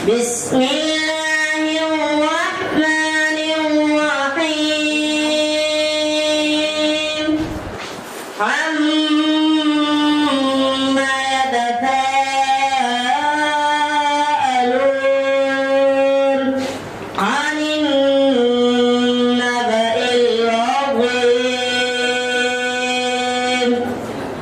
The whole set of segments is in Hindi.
बिस्मिल्लाहिर्रहमानिर्रहीम अम्मा यतसाअलून अनिन नबइल अज़ीम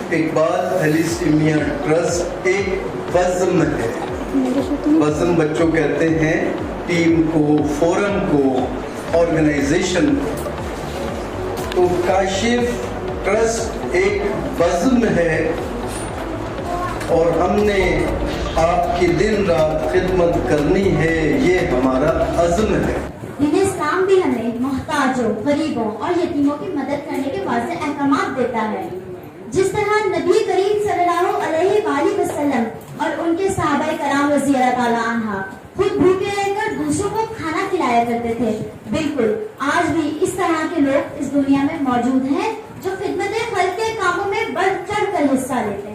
इकबाल थैलीसीमिया ट्रस्ट एक बज़्म है। बज़्म बच्चों कहते हैं टीम को, फोरम को, ऑर्गेनाइजेशन को। तो काशिफ ट्रस्ट एक बज़्म है और हमने आपकी दिन रात खिदमत करनी है, ये हमारा अज़्म है। दीन इस्लाम भी हमें मोहताजों, गरीबों और यतीमों की मदद करने के वास्ते अहकामात देता है। जिस तरह नबी करीम सल्लल्लाहु अलैहि वसल्लम और उनके सहाबाए कराम रज़ियल्लाहु ताला अन्हा खुद भूखे रहकर दूसरों को खाना खिलाया करते थे, बिल्कुल आज भी इस तरह के लोग इस दुनिया में मौजूद हैं जो खिदमत खल्क के कामों में बढ़ चढ़ कर हिस्सा लेते हैं।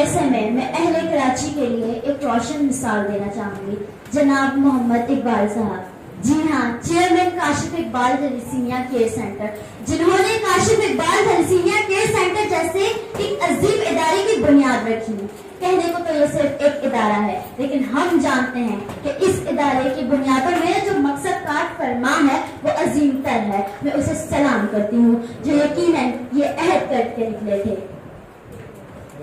ऐसे में मैं अहले कराची के लिए एक रोशन मिसाल देना चाहूंगी, जनाब मोहम्मद इकबाल साहब। जी हाँ, chairman Kashif Iqbal thalassemia care centre, जिन्होंने Kashif Iqbal thalassemia care centre जैसे एक अजीम इदारे की बुनियाद रखी। कहने को तो ये सिर्फ एक इदारा है, लेकिन हम जानते हैं कि इस इदारे की बुनियाद पर मेरा जो मकसद काट फरमा है वो अजीम तर है। मैं उसे सलाम करती हूँ जो यकीनन ये अहद करके निकले थे।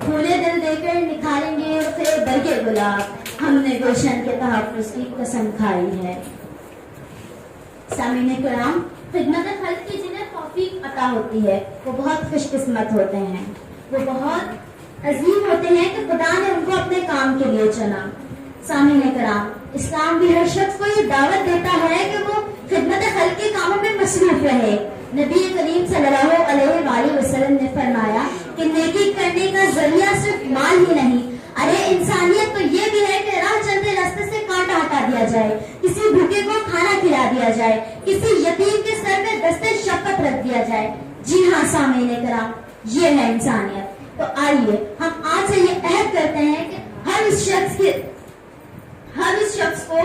फूले दिल देकर निखारेंगे फिर बरगे गुलाब, हमने गुलशन के तहफ़्फ़ुज़ की कसम खाई है। सामीने किराम, खिदमत खल्क की जिन्हें तौफीक अता होती है वो बहुत खुशकिस्मत होते हैं, वो बहुत अजीम होते हैं कि खुदा ने उनको अपने काम के लिए चुना। सामीने किराम, इस्लाम भी हर शख्स को ये दावत देता है कि वो खिदमत खल्क के कामों में मसरूफ रहे। नबी करीम सल्लल्लाहु अलैहि वसल्लम ने फरमाया कि नेकी करने का जरिया सिर्फ माल ही नहीं, अरे इंसानियत तो ये भी है कि राह चलते रास्ते से कांटा हटा दिया जाए, किसी भूखे को खाना खिला दिया जाए, किसी यतीम के सर में दस्ते शफ़क़त रख दिया जाए। जी हाँ सामीने किराम, ये है इंसानियत। तो आइए हम आज से ये अहद करते हैं कि हर उस शख्स को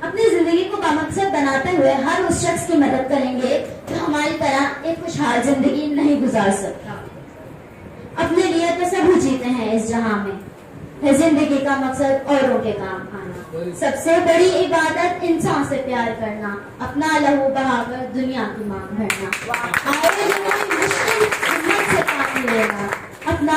अपनी जिंदगी को बामकसद बनाते हुए हर उस शख्स की मदद करेंगे जो हमारी तरह एक खुशहाल जिंदगी नहीं गुजार सकता। अपने लिए तो सब जीते हैं इस जहां में, है जिंदगी का मकसद औरों के काम आना। सबसे बड़ी इबादत इंसान से प्यार करना, अपना लहू बहाकर दुनिया की मांग भरना। आए जो कोई मुश्किल हिम्मत से काम लेगा, अपना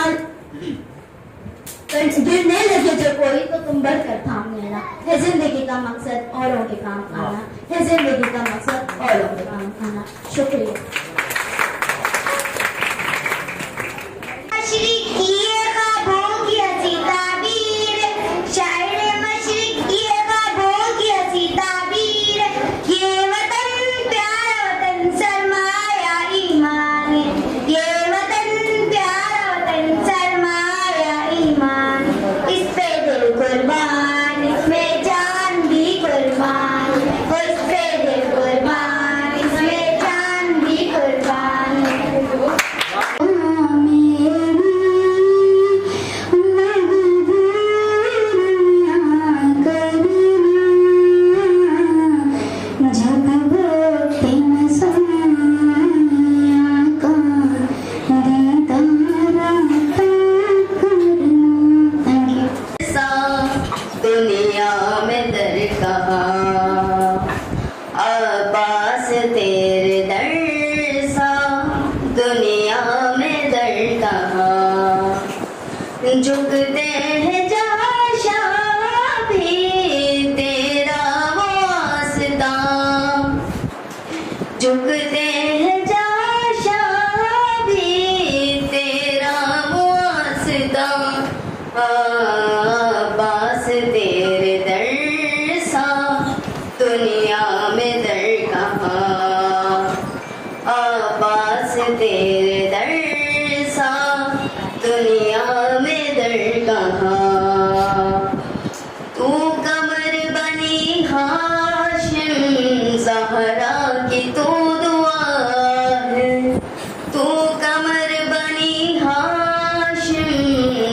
गिरने लगे जो कोई तो तुम बढ़कर थाम लेना। है जिंदगी का मकसद औरों के काम आना, है जिंदगी का मकसद औरों के काम आना। शुक्रिया। अब्बास तेरे दर सा दुनिया में दर कहाँ, झुकते हैं जाशा भी तेरा वास्ता, झुकते हैं जाशा भी तेरा वास्ता। अब्बास तेरे दर सा दुनिया में दर कहाँ, अब्बास तेरे दर सा दुनिया में दर कहाँ। तू कमर बनी हाशिम ज़हरा की तू दुआ है, तू कमर बनी हाशिम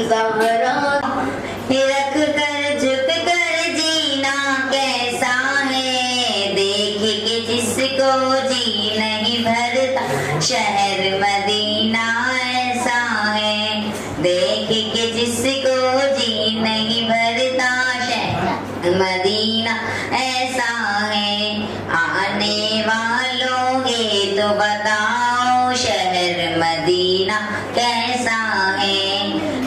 ज़हरा। रख कर झुक कर जीना कैसा है, देख के जिसको जी नहीं भरता शहर मदीना ऐसा है, देख के जिसको जी नहीं भरता शहर मदीना ऐसा है। आने वालों ये तो बताओ शहर मदीना कैसा है,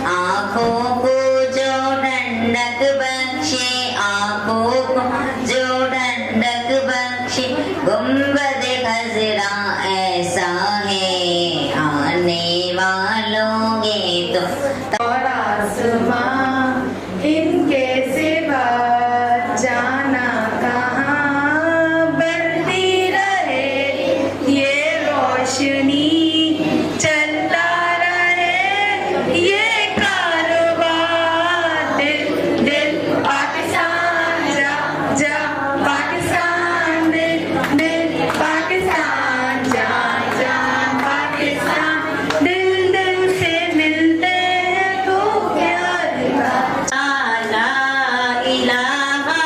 आँखों को जो ठंडक बख्शे, आँखों को जो ठंडक बख्शे, गुंबद खजरा ऐसा है। आने वालों ये तो और आसमां इनके सिवा जाना कहाँ, बढ़ती रहे ये रोशनी, चलता रहे ये कारोबार। दिल दिल पाकिस्तान जा जा पाकिस्तान, दिल दिल पाकिस्तान जा जा पाकिस्तान, दिल दिल से मिलते हैं तो प्यार का। ला इलाहा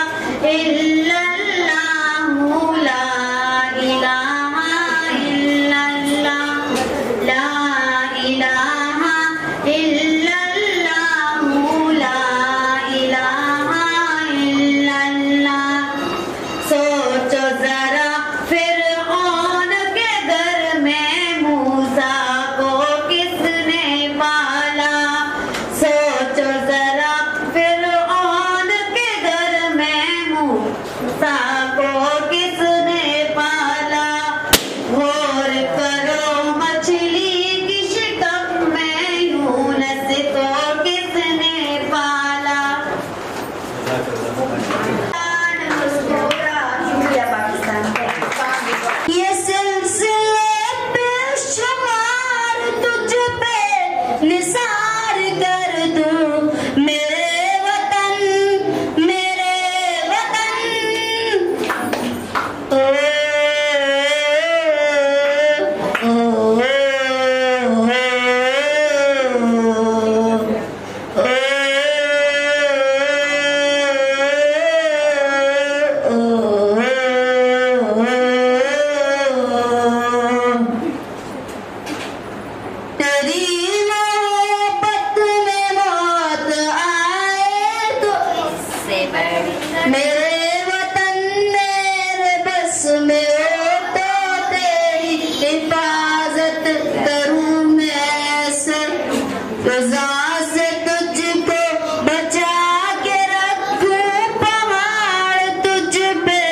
इल्लल्लाहु, ला इलाहा इल्लल्लाह, ला इलाहा इल्लल्लाहु, ला इलाहा इल्लल्लाह। सोचो जरा फिरऔन के घर में मूसा को किसने पाला, सोचो जरा फिरऔन के घर में मूसा को किसने पाला। गौर करो मछली की शिकम में यूनुस को किसने पाला। ये सिलसिले बेशुमार तुझ पे निसार कर दूं, मेरे वतन मेरे वतन। ओ, ओ, तेरी मोहब्बत में मौत आए तो इससे बड़ी मेरे वतन मेरे बस में हो तो तेरी हिफाजत करूं मैं ऐसे, रज़ा से तुझको बचा के रखूं, पहाड़ तुझ पे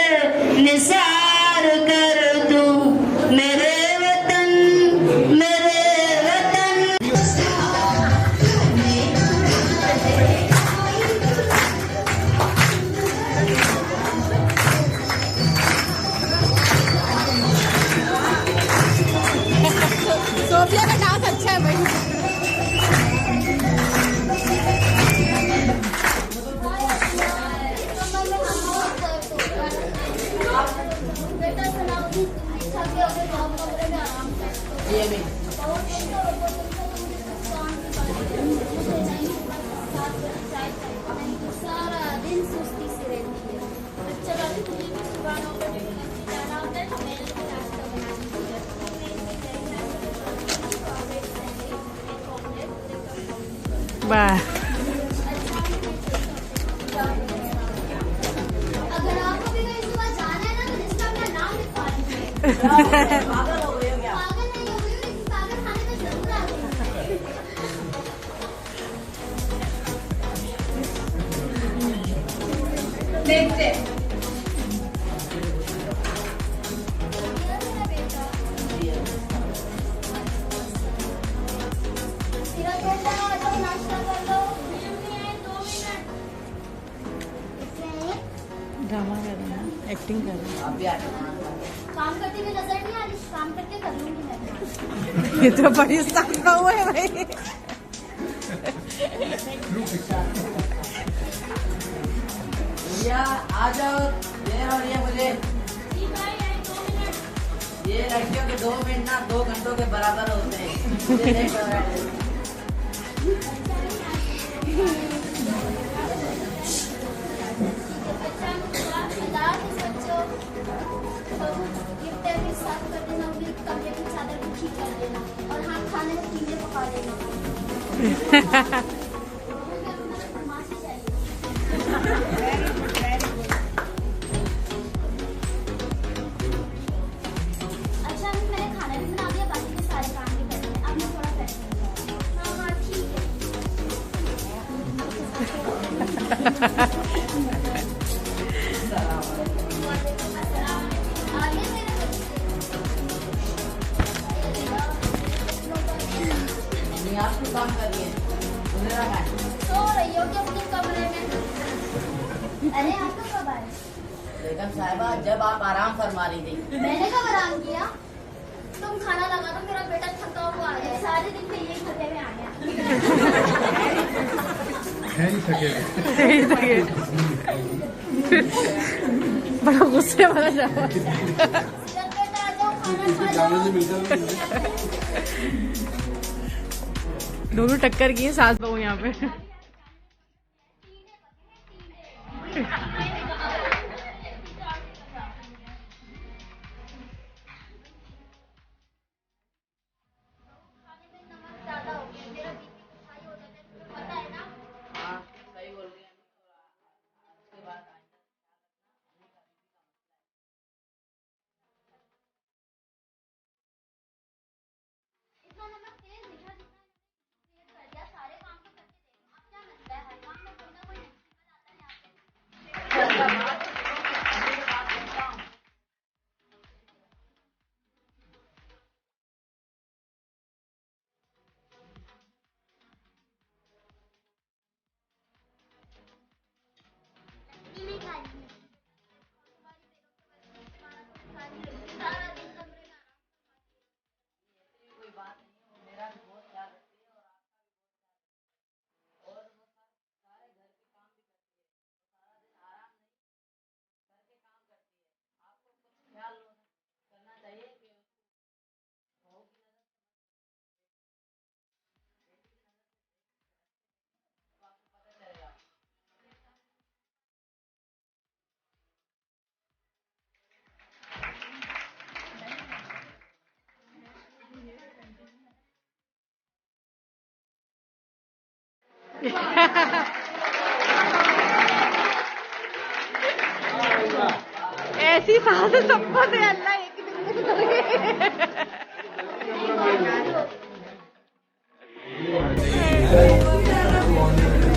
निसार कर दूं, मेरे वतन मेरे वतन। सोफिया का डांस अच्छा है भाई। सारा दिन सुस्ती से रहती है। अच्छा बात है, सुबह 9 बजे जाना होता है, मैं नाश्ता बनाती हूँ। वाह, अगर आपको भी कहीं सुबह जाना है ना, तो जिसका अपना नाम लिखवा पागल नहीं हो गई, लेकिन पागल खाने में जरूर आ गई। देखते ड्रामा कर रहे हैं, एक्टिंग कर रहे काम करते हुए नजर नहीं आ रही, काम करके कर लूंगी मैं। हैं। ये तो बड़ी साका हुआ है भाई। भैया आ जाओ, देर हो रही है मुझे। ये लड़कियों के 2 मिनट ना 2 घंटों के बराबर होते हैं। मुझे लेट हो रहा है। और हाँ, खाने में कीड़े पका देना। अच्छा, मैंने खाना भी बना दिया, बाकी के सारे काम भी कर दिए। अब मैं थोड़ा फ्रेश हो जाऊँ। हाँ हाँ ठीक है। आगे मेरे नहीं, आप तो काम कर रही है। मुझे लगा है। सो रही हो कि अपने कमरे में? अरे आप तो कब आए? बेगम साहिबा, जब आप आराम फरमा रही थी। मैंने कब आराम किया? तुम खाना लगा दो, मेरा बेटा थका हुआ आ गया, सारे दिन में ये थके हुए आ गया। बड़ा गुस्से वाला ड्रामा। जब बेटा आ जाओ, खाना खा जाओ। दोनों टक्कर की है सास बहू यहाँ पे। सही बोल रही है। उसके बाद इतना नमक तेज लिखा, जितना तेज कर दिया। सारे काम तो करके दे रही हूँ। अब क्या लगता है, हर काम में कोई ना कोई निकल आता है यहाँ पे। सारा दिन कमरे में कोई बात नहीं है। वो मेरा भी बहुत ख्याल रखती है और आपका भी बहुत ख्याल। और वो सारे घर के काम भी करती है। सारा दिन आराम नहीं करके काम करती है। आपको कुछ ख्याल करना चाहिए कि बहू की नजर से आपको पता चलेगा। ऐसी सास सबको दे अल्लाह, एक दिन में सुधर गए।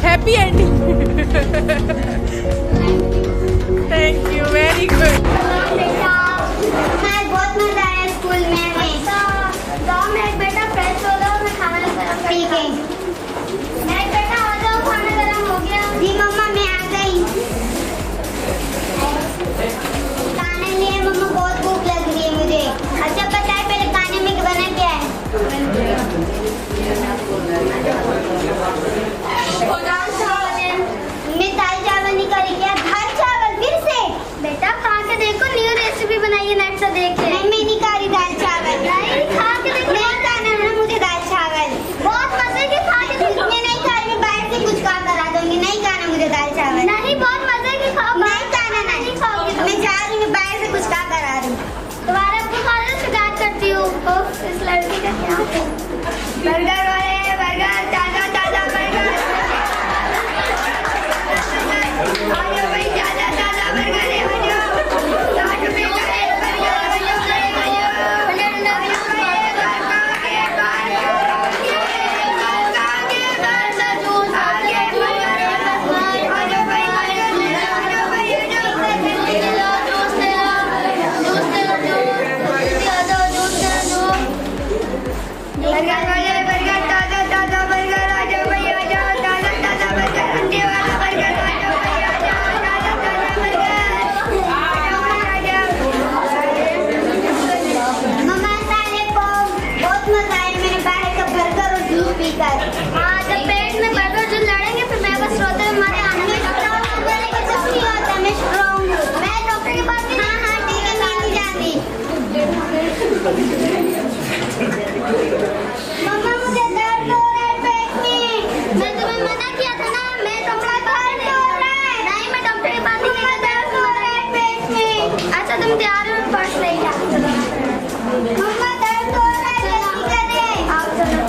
Happy ending. Thank you, very good. बेटा, मैं बहुत मजा आया स्कूल में हमें। जाओ मैं बेटा फ्रेश हो जाओ, मैं खाना गरम। ठीक है। मैं बेटा आ जाओ, खाना गरम हो गया। जी मम्मा, मैं आ गई। खाने लिए मम्मा, बहुत भूख लग रही है मुझे। अच्छा बताए पहले खाने में बना क्या है? मैं दाल चावल नहीं करी क्या? दाल चावल फिर से? बेटा खा के देखो, न्यू रेसिपी बनाई है नेट से देख के। मैं नहीं खा रही दाल चावल। नहीं खा के देखो। नहीं खाना है मुझे दाल चावल। बहुत मजे की खा के देखो। मैं नहीं खा रही, बाहर से कुछ खा कर आ जाऊंगी। नहीं खाना मुझे दाल चावल। नहीं, बहुत मजे की खाओ। नहीं खाना, नहीं खाओगी। मैं जा रही हूँ, बाहर से कुछ खा कर आ रही हूँ। तुम्हारे आपको खाने से शिकायत करती हूँ। इस लड़की का क्या? बर्गर वाले, बर्गर ताजा ताजा बर्गर। आ जाओ भाई, ताजा ताजा बर्गर ले आ जाओ। 60 रुपए का एक बर्गर। मम्मा मुझे दर्द हो रहा है पेट में। मैं तुम्हें मना किया था ना, मैं कपड़ा पहन लो। नहीं, मैं डॉक्टर के पास नहीं गई, दर्द हो रहा है पेट में। अच्छा तुम तैयार हो, पर्स ले जा। मम्मा दर्द हो रहा है, जल्दी करें। आप चलो।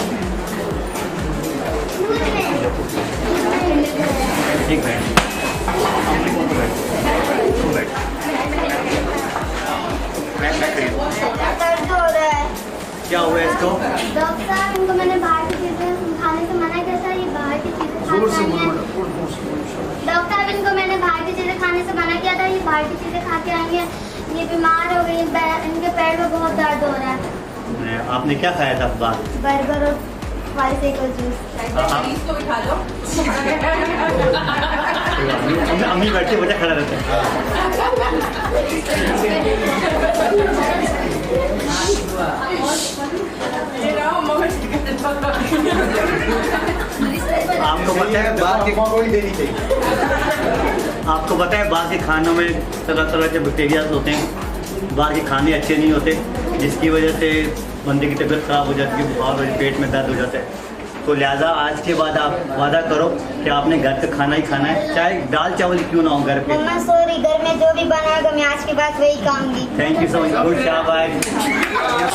ठीक है। दर्द हो रहा है। क्या हुआ इसको? डॉक्टर साहब, इनको मैंने बाहर की चीजें खाने से मना किया था, ये बाहर की चीजें खाने डॉक्टर साहब, इनको मैंने बाहर की चीजें खाने से मना किया था, ये बाहर की चीजें खा के आएंगे। ये बीमार हो गई, इनके पैर में बहुत दर्द हो रहा है। आपने क्या खाया था बाहर? बर्गर और बाइसाइकिल जूस। अम्मी बैठे बच्चा खड़ा रहता है। आपको पता है बाहर के कोई देनी चाहिए। आपको पता है बाहर के खानों में तरह तरह के बैक्टीरिया होते हैं, बाहर के खाने अच्छे नहीं होते, जिसकी वजह से बंदे की तबीयत खराब हो जाती है, बुखार हो, पेट में दर्द हो जाता है। तो लिहाजा आज के बाद आप वादा करो कि आपने घर का खाना ही खाना है, चाहे दाल चावल क्यों ना हो घर पे। मम्मा सॉरी, घर में जो भी बनाएगा मैं आज के बाद वही खाऊंगी। Thank you so much. Good शाबाश।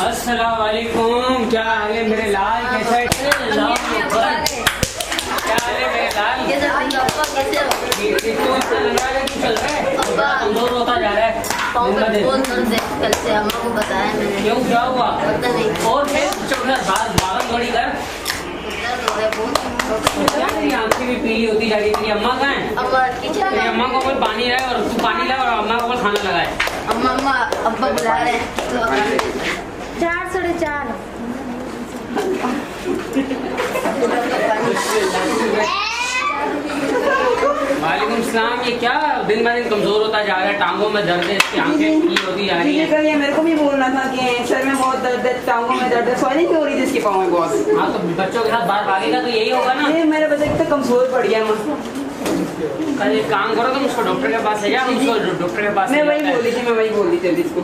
अस्सलाम वालेकुम, क्या हाल है मेरे लाल? कैसे क्या हाल है मेरे लाल? चल रहा है, कमजोर होता जा रहा है। कल से अम्मा को बताया मैंने। क्यों, क्या हुआ? पता नहीं। और फिर भागम दौड़ी कर। तेरी आंखें भी पीली होती जा रही है। तेरी अम्मा कहाँ है? अम्मा किचन तेरी में। अम्मा को बोल पानी लाए, और तू पानी लाए और अम्मा को बोल खाना लगाए। अम्मा अब्बा बुला रहे हैं। 4 साढ़े 4। वालेकुम सलाम। ये क्या दिन ब दिन कमजोर होता जा रहा है, टांगों में दर्द है, इसकी आंखें पीली होती जा रही है। कल ये मेरे को भी बोलना था कि सर में बहुत दर्द है, टांगों में दर्द है, स्वाइलिंग हो रही थी इसके पाँव में बहुत। हाँ, तो बच्चों के साथ बाहर भागेगा तो यही होगा ना। ये मेरा बच्चा कितना कमजोर पड़ गया। कल एक काम करो, तुम उसको डॉक्टर के पास ले जाओ, उसको डॉक्टर के पास मैं ले वही जाओ। बोली थी इसको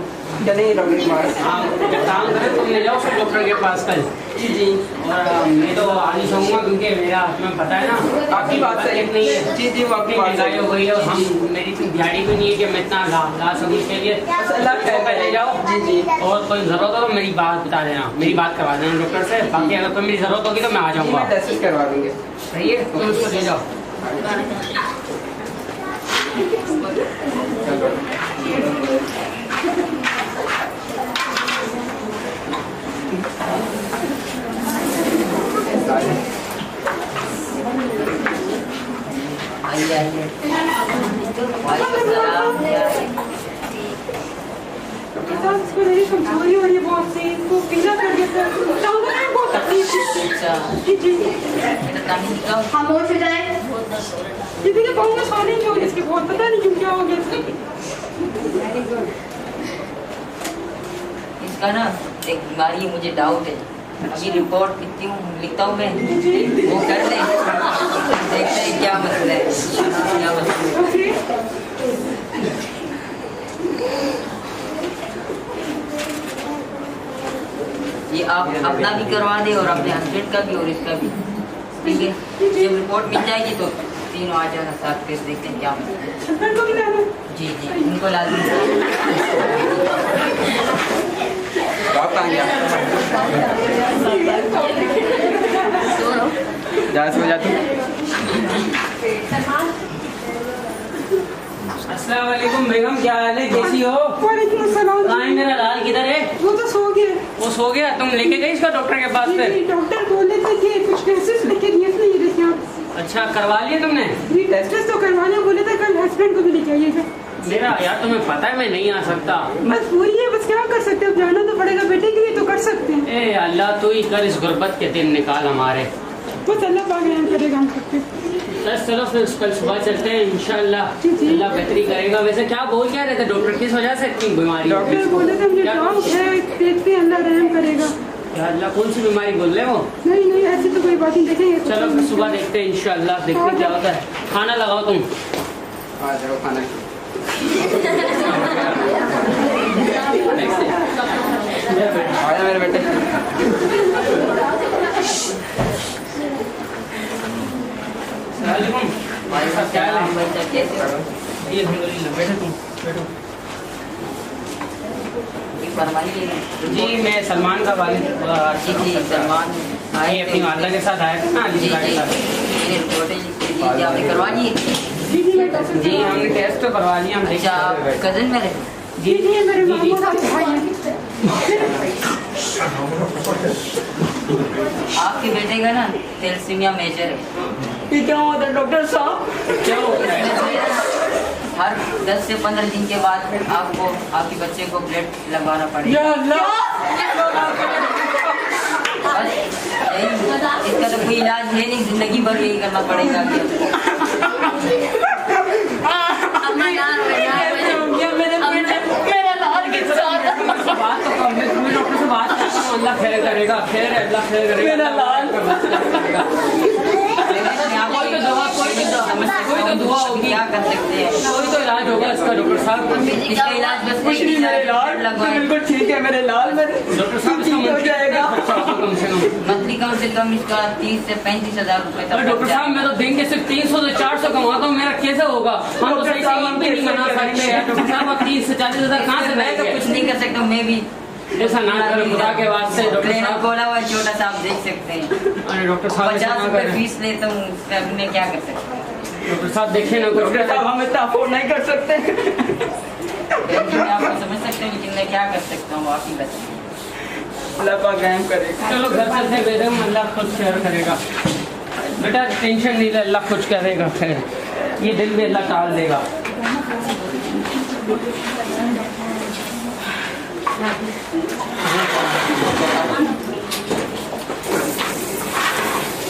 चले डॉक्टर के पास। हाँ, एक काम करो, तुम ले जाओ उसको डॉक्टर के पास कल। जी जी। और मैं तो आनी चाहूँगा, क्योंकि मेरा तुम्हें पता है ना, आपकी बात सही नहीं है। जी जी, वो आपकी बात महंगाई हो गई है, और हम मेरी इतनी दिहाड़ी भी नहीं है कि मैं इतना ला सकूँ इसके लिए। अल्लाह खैर करे। ले जाओ। जी जी। और कोई जरूरत हो तो मेरी बात बता देना, मेरी बात करवा देना डॉक्टर से। बाकी अगर कोई मेरी जरूरत होगी तो मैं आ जाऊँगा। मैं टेस्ट करवा दूंगे। सही है, तुम उसको ले जाओ। कमजोरी हो रही है बहुत से, इसको पीला कर देता है, टांगों में बहुत तकलीफ है। जी जी। खामोश हो जाए। ये देखिए पाँव में स्वाइलिंग हो रही है इसकी बहुत, पता नहीं क्यों क्या हो गया इसको। इसका ना एक बीमारी है, मुझे डाउट है। अभी रिपोर्ट लिखता हूँ मैं, वो कर दे, देखते हैं क्या मसला है, क्या मसला है। ये आप अपना भी करवा दे और अपने हस्बैंड का भी और इसका भी, ठीक है? जब रिपोर्ट मिल जाएगी तो तीनों आ जाना साथ, फिर देखते हैं क्या मसला है। जी जी, उनको लाजमी अस्सलाम वालेकुम बेगम, क्या हाल है, कैसी हो? वालेकुम अस्सलाम। कहाँ है मेरा लाल, किधर है? वो तो सो गया। वो सो गया? तुम लेके गई इसका डॉक्टर के पास फिर? डॉक्टर बोले थे कि कुछ टेस्ट लेके दिए थे, ये देखिए आप। अच्छा, करवा लिए तुमने? ये टेस्ट तो करवाने बोले थे, कल हस्बैंड को भी लेके आइएगा। मेरा यार तुम्हें पता है मैं नहीं आ सकता। मजबूरी है, बस क्या कर सकते हो, जाना तो पड़ेगा, बेटे के लिए तो कर सकते हैं। ए अल्लाह, तू ही कर इस गुर्बत के दिन निकाल हमारे। बस अल्लाह पाक रहम करेगा हम सब पे। बस चलो फिर कल सुबह चलते हैं इंशाल्लाह, अल्लाह बेहतरी करेगा। वैसे क्या बोल क्या रहे थे डॉक्टर, किस वजह से इतनी बीमारी? डॉक्टर बोले थे मुझे डाउट है, देखते हैं अल्लाह रहम करेगा। या अल्लाह, कौन सी बीमारी बोल रहे हो? नहीं नहीं, ऐसी तो कोई बात नहीं, देखेंगे। चलो फिर सुबह देखते हैं इंशाल्लाह, देखते हैं क्या होता है। खाना लगाओ तुम। आ जाओ खाना। बेटा मेरे बेटे। भाई साहब क्या हाल है? ये बैठो तुम बैठो। जी मैं सलमान का वालिद। जी सलमान आइए अपनी वालदा के साथ आया था ना अली के साथ। आपने करवा ली? जी हमने टेस्ट तो करवा लिया। हम अच्छा कजन मेरे? जी जी मेरे मामू का भाई। आपके बेटे का ना थैलेसीमिया मेजर है। ये क्या होता है डॉक्टर साहब? क्या होता है? हर 10 से 15 दिन के बाद आपको आपके बच्चे को ब्लड लगवाना पड़ेगा। इसका तो कोई इलाज है नहीं, जिंदगी भर यही करना पड़ेगा। अल्लाह खैर करेगा, खैर अल्लाह खैर करेगा। मेरा लाल कोई तो दुआ होगी, क्या कर सकते हैं? कोई तो इलाज होगा इसका डॉक्टर साहब। इसका इलाज बस कुछ नहीं मेरे लाल, बिल्कुल ठीक है मेरे लाल। डॉक्टर साहब इसका हो जाएगा कम से कम मंथली इसका 30 से 35 हज़ार रुपए तक। डॉक्टर साहब मैं तो दिन के सिर्फ 300 से 400 कमाता हूँ, मेरा कैसे होगा? हम तो सही सलामत भी नहीं बना सकते हैं डॉक्टर साहब। 30 से 40 हज़ार कहाँ से मैं तो कुछ नहीं कर सकता। मैं भी ऐसा ना करो खुदा के वास्ते। डॉक्टर साहब बोला हुआ छोटा सा आप देख सकते हैं। अरे डॉक्टर साहब 50 रुपए फीस लेता हूँ, मैं क्या कर सकता हूँ? डॉक्टर साहब देखिए ना, डॉक्टर साहब हम इतना अफोर्ड नहीं कर सकते। मैं आपको समझ सकता हूँ, लेकिन मैं क्या कर सकता हूँ? आप ही बताइए। अल्लाह पाक रहम करेगा। चलो घर चलते बेगम, अल्लाह खुद खैर करेगा। बेटा टेंशन नहीं ले, अल्लाह कुछ करेगा खैर। ये दिन भी अल्लाह टाल देगा।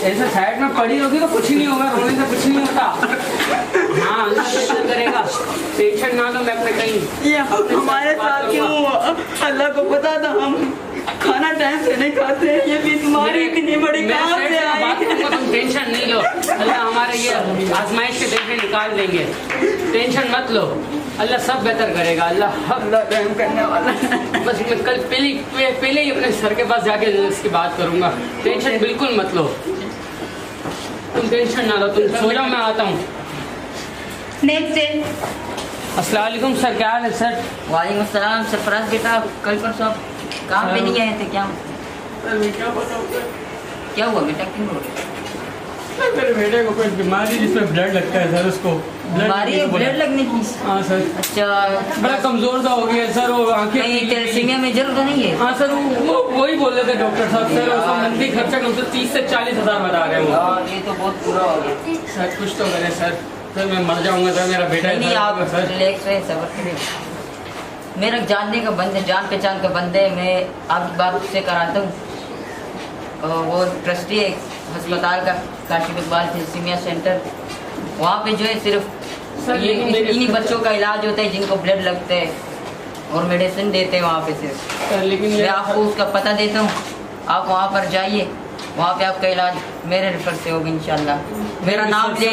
ऐसा साइड में पड़ी होगी तो कुछ ही नहीं होगा, रोने से कुछ नहीं होता। हाँ अल्लाह बेहतर करेगा, टेंशन ना लो। मैं अपने कहीं ये हमारे साथ क्यों हुआ? अल्लाह को पता था हम खाना टाइम से नहीं खाते। ये बीमारी इतनी बड़ी कहाँ से आई? तुम टेंशन नहीं लो, अल्लाह हमारे ये आजमाइश के दिन से निकाल देंगे। टेंशन मत लो, अल्लाह सब बेहतर करेगा। अल्लाह रहम करने वाला। बस मैं कल पहले ही अपने सर के पास जाके इसकी बात करूंगा। टेंशन बिल्कुल मत लो, तुम टेंशन ना लो, तुम सो जाओ, मैं आता हूँ। Next day. अस्सलाम वालेकुम सर, क्या हाल है सर? वालेकुम अस्सलाम। सरफराज बेटा कल परसों काम पे नहीं आए थे क्या? क्या हुआ बेटा, क्यों रो रहे? मेरे बेटे को कोई बीमारी जिसमें ब्लड लगता है सर, उसको बीमारी है ब्लड लगने की? हाँ सर। अच्छा बड़ा कमजोर सा हो गया सर, वो आंखें थैलेसीमिया मेजर तो नहीं है? हाँ सर, वो वही बोल रहे थे डॉक्टर साहब। सर उसका मंथली खर्चा कम से 30 से 40 हज़ार बता रहे हैं वो। ये तो बहुत बुरा हो गया सर। कुछ तो करें सर, सर मैं मर जाऊंगा सर, मेरा बेटा नहीं। आप रिलैक्स रहे, सब्र करें। मेरा जानने का बंद है, जान पहचान का बंद है। मैं आपकी बात उससे कराता हूँ। वो ट्रस्टी है अस्पताल का, काशिफ इकबाल थैलेसीमिया सेंटर। वहाँ पे जो है सिर्फ इन्हीं बच्चों का इलाज होता है जिनको ब्लड लगते हैं, और मेडिसिन देते हैं वहाँ पे सिर्फ। लेकिन मैं आपको उसका पता देता हूँ, आप वहाँ पर जाइए, वहाँ पे आपका इलाज मेरे रेफर से होगा इंशाल्लाह। मेरा नाम ले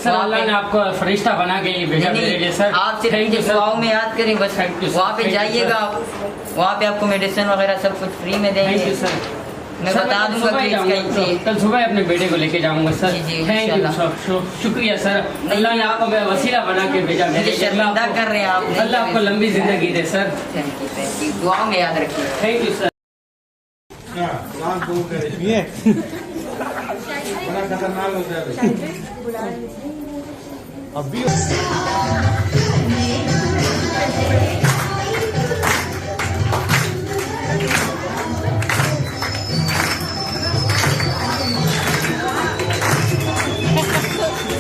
सर, अल्लाह ने आपको फरिश्ता बना के ये भेजा मेरे लिए सर। आप सिर्फ मुझे दुआओं में याद करें बस। वहाँ पे जाइएगा, वहाँ पे आपको मेडिसिन वगैरह सब कुछ फ्री में देंगे सर। मैं बता दूंगा कल सुबह अपने बेटे को लेके जाऊंगा सर। थैंक यू सर, शुक्रिया सर। अल्लाह ने आपको वसीला बना के भेजा मेरे लिए। शर्मिंदा कर रहे हैं आप। अल्लाह आपको लंबी जिंदगी दे सर। थैंक यू, दुआओं में याद रखिए। Thank you sir. अभी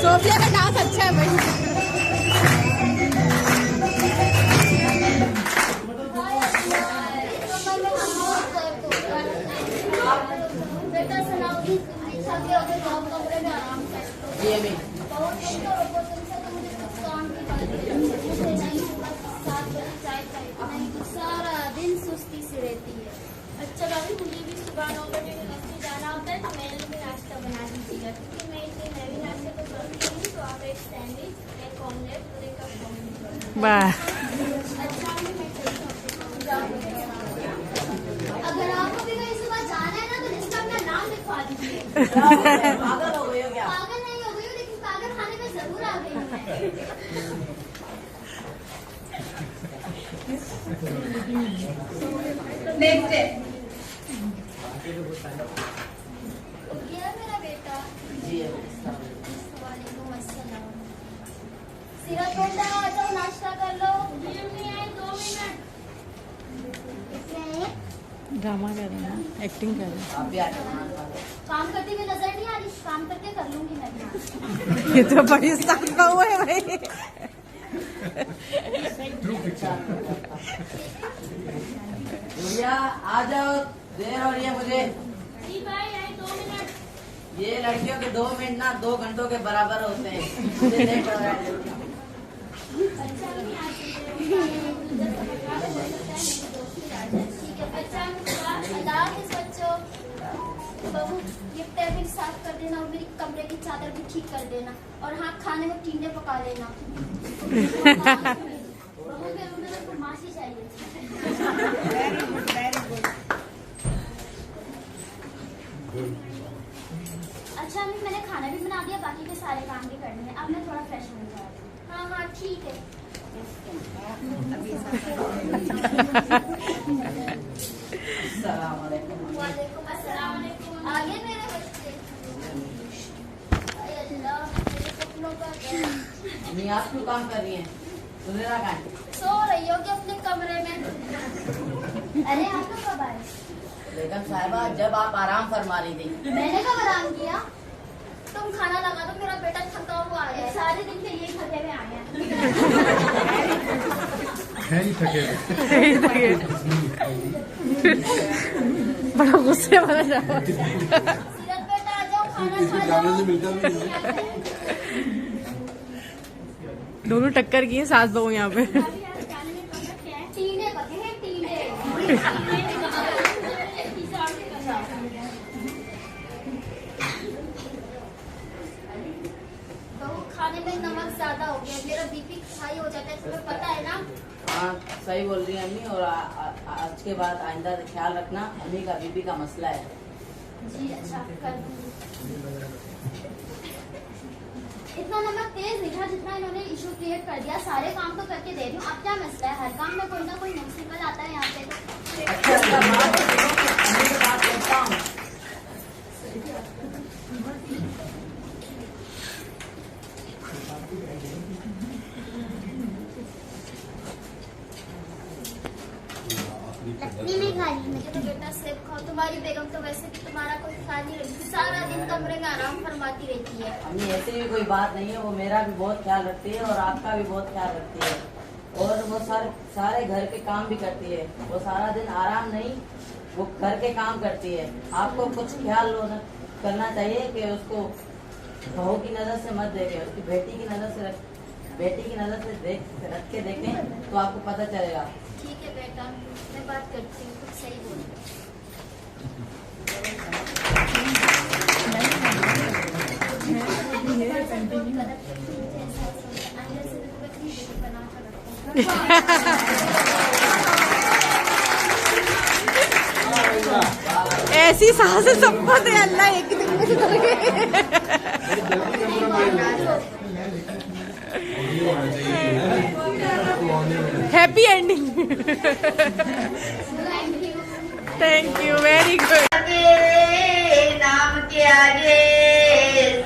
सोफिया का डांस अच्छा है भाई। सारा दिन सुस्ती से रहती है। अच्छा भाभी, मुझे भी सुबह 9 बजे जाना होता है, तो मेरे लिए भी नाश्ता बना दीजिएगा, क्योंकि मैं भी नाश्ता तो करती हूँ। तो आप एक सैंडविच, एक ऑमलेट और एक कप कॉफी। अच्छा, मैं अगर आप पागल हो गई हो क्या? पागल नहीं हो गई हूँ, लेकिन पागल खाने में जरूर आ गई हूँ मैं। नेक्स्ट है गया मेरा बेटा। जी वालेकुम अस्सलाम। सीरत बेटा आ जाओ, नाश्ता कर लो। नहीं आए 2 मिनट। ड्रामा कर रहे हैं, एक्टिंग कर रहे आप भी आ जाओ। काम करते हुए नजर नहीं आ रही? काम करते कर लूंगी मैं भी। हैं। ये तो बड़ी साल का हुआ है भाई। भैया आ जाओ, देर हो रही है मुझे। जी भाई आए 2 मिनट। ये लड़कियों के 2 मिनट ना 2 घंटों के बराबर होते हैं। मुझे लेट हो रहा है। अच्छा नहीं ठीक है। अच्छा अल्लाह हाफिज़ बच्चों। बहू ये टेबल साफ कर देना और मेरी कमरे की चादर भी ठीक कर देना। और हाँ, खाने में टींडे पका लेना। बहू के रूम में तो फरमाइशी चाहिए। अच्छा अम्मी, मैंने खाना भी बना दिया, बाकी के सारे काम भी करने हैं। अब मैं थोड़ा फ्रेश हो जाऊँ। हाँ हाँ ठीक है। वालेकुम अस्सलाम। आगे मेरे बच्चे। अल्लाह मेरे सपनों का घर। नहीं आप क्यों काम कर रही हैं? सुनेरा का सो रही होगी अपने कमरे में। अरे आप लोग कब आए? बेगम साहिबा, जब आप आराम फरमा रही थी। मैंने कब आराम किया? तुम खाना लगा दो, मेरा बेटा थका हुआ आया है। सारे दिन के यही थके हुए आए हैं। बड़ा गुस्से वाला जवाब। सीरत बेटा आ जाओ, खाना खा जाओ। दोनों टक्कर की है सास बहू यहाँ पे। टीने पके हैं, टीने। बहू खाने में नमक ज्यादा हो गया, मेरा बीपी हाई हो जाता है, तुम्हें पता है ना? हाँ सही बोल रही है अम्मी। और आज के बाद आइंदा ख्याल रखना, अम्मी का बीपी का मसला है। जी अच्छा कर दूंगी। इतना नमक तेज नहीं था जितना इन्होंने इशू क्रिएट कर दिया। सारे काम तो करके दे रही हूँ, अब क्या मसला है? हर काम में कोई ना कोई मुसीबत आता है यहाँ पे। अच्छा बात अम्मी से बात करता हूँ। लकड़ी नहीं खाई मुझे तो बेटा सेब खाओ। तुम्हारी बेगम तो वैसे भी तुम्हारा कोई ख्याल नहीं रखती, सारा दिन कमरे में आराम फरमाती रहती है। अम्मी ऐसी भी कोई बात नहीं है, वो मेरा भी बहुत ख्याल रखती है और आपका भी बहुत ख्याल रखती है। और वो सारे घर के काम भी करती है। वो सारा दिन आराम नहीं, वो घर के काम करती है। आपको कुछ ख्याल करना चाहिए कि उसको बहू की नजर से मत देखें, उसकी बेटी की नजर से रख के देखें तो आपको पता चलेगा। ठीक है बेटा, मैं बात करती हूँ, कुछ सही बोल। ऐसी सास सबको दे अल्लाह, एक दिन में सुधर गए। Happy ending. Thank you, very good. नाम के आगे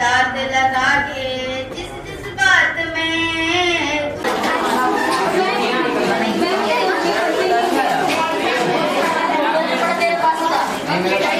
साथ लगा के जिस जिस बात में मेरे